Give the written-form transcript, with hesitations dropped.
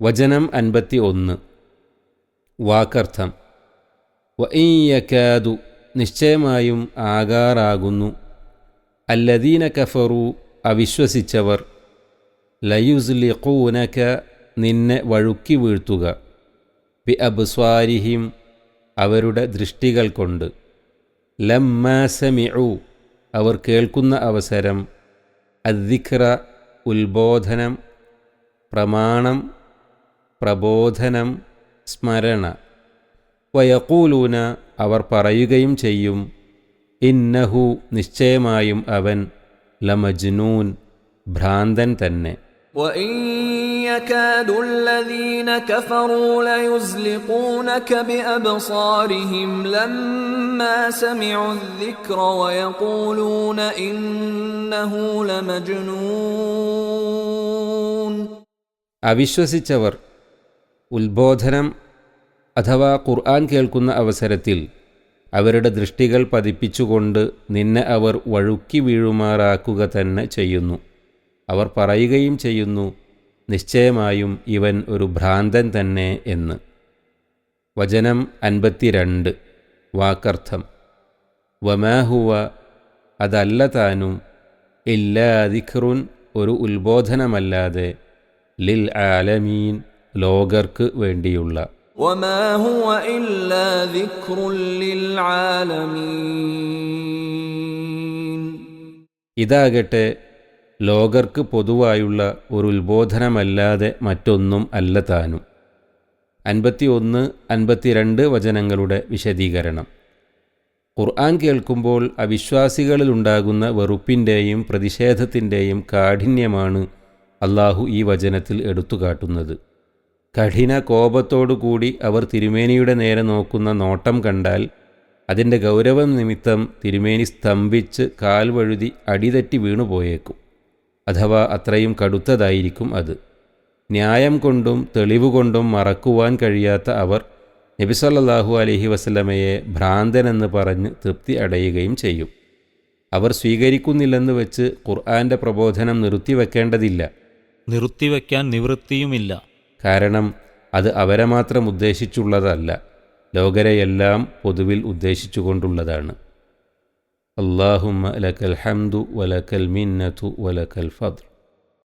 വചനം 51. വാക്കർത്ഥം. വഇൻ യകാദു, നിശ്ചയമായും ആകാറാകുന്നു, അല്ലദീന കഫറു, അവിശ്വസിച്ചവർ, ലയുസ്ലിഖൂനക, നിന്നെ വഴുക്കി വീഴ്ത്തുക, ബി അബ്സ്വാരിഹിം, അവരുടെ ദൃഷ്ടികൾ കൊണ്ട്, ലമ്മാ സമിഉ, അവർ കേൾക്കുന്ന അവസരം, അദ്ദിക്ര, ഉത്ബോധനം, പ്രമാണം, പ്രബോധനം, സ്മരണ, വയഖൂലൂന, അവർ പറയുകയും ചെയ്യും, ഇന്നഹു, നിശ്ചയമായും അവൻ, ലമജ്നൂൻ, ഭ്രാന്തൻ തന്നെ. وَإِن يَكَادُ الَّذِينَ كَفَرُوا لَيُزْلِقُونَكَ بِأَبْصَارِهِمْ لَمَّا سَمِعُوا الذِّكْرَ وَيَقُولُونَ إِنَّهُ لَمَجْنُونٌ. അവിശ്വസിച്ചവർ ഉത്ബോധനം അഥവാ ഖുർആൻ കേൾക്കുന്ന അവസരത്തിൽ അവരുടെ ദൃഷ്ടികൾ പതിപ്പിച്ചുകൊണ്ട് നിന്നെ അവർ വഴുക്കി വീഴുമാറാക്കുക തന്നെ ചെയ്യുന്നു. അവർ പറയുകയും ചെയ്യുന്നു, നിശ്ചയമായും ഇവൻ ഒരു ഭ്രാന്തൻ തന്നെ എന്ന്. വചനം 52. വാക്കർത്ഥം. വമാ ഹുവ, അതല്ല താനും, ഇല്ലാ ദിക്റുൻ, ഒരു ഉത്ബോധനമല്ലാതെ, ലിൽ ആലമീൻ, ലോകർക്ക് വേണ്ടിയുള്ള. وما هو إلا ذكر للعالمين. ഇതാകട്ടെ ലോകർക്ക് പൊതുവായുള്ള ഒരു ഉത്ബോധനമല്ലാതെ മറ്റൊന്നും അല്ല താനും. 51, 52 വചനങ്ങളുടെ വിശദീകരണം. ഖുർആൻ കേൾക്കുമ്പോൾ അവിശ്വാസികളിലുണ്ടാകുന്ന വെറുപ്പിൻ്റെയും പ്രതിഷേധത്തിൻ്റെയും കാഠിന്യമാണ് അള്ളാഹു ഈ വചനത്തിൽ എടുത്തുകാട്ടുന്നത്. കഠിന കോപത്തോടുകൂടി അവർ തിരുമേനിയുടെ നേരെ നോക്കുന്ന നോട്ടം കണ്ടാൽ അതിൻ്റെ ഗൗരവം നിമിത്തം തിരുമേനി സ്തംഭിച്ച് കാൽ വഴുതി അടിതെറ്റി വീണുപോയേക്കും. അഥവാ അത്രയും കടുത്തതായിരിക്കും അത്. ന്യായം കൊണ്ടും തെളിവുകൊണ്ടും മറക്കുവാൻ കഴിയാത്ത അവർ നബി സല്ലല്ലാഹു അലൈഹി വസല്ലമയെ ഭ്രാന്തനെന്ന് പറഞ്ഞ് തൃപ്തി അടയുകയും ചെയ്യും. അവർ സ്വീകരിക്കുന്നില്ലെന്ന് വെച്ച് ഖുർആൻ്റെ പ്രബോധനം നിർത്തിവെക്കേണ്ടതില്ല. നിർത്തിവെക്കാൻ നിവൃത്തിയുമില്ല. കാരണം അത് അവരെ മാത്രം ഉദ്ദേശിച്ചുള്ളതല്ല, ലോകരെയെല്ലാം പൊതുവിൽ ഉദ്ദേശിച്ചുകൊണ്ടുള്ളതാണ്. അല്ലാഹുമ്മ ലക്കൽ ഹംദു വലക്കൽ മിന്നതു വലക്കൽ ഫദ്ൽ.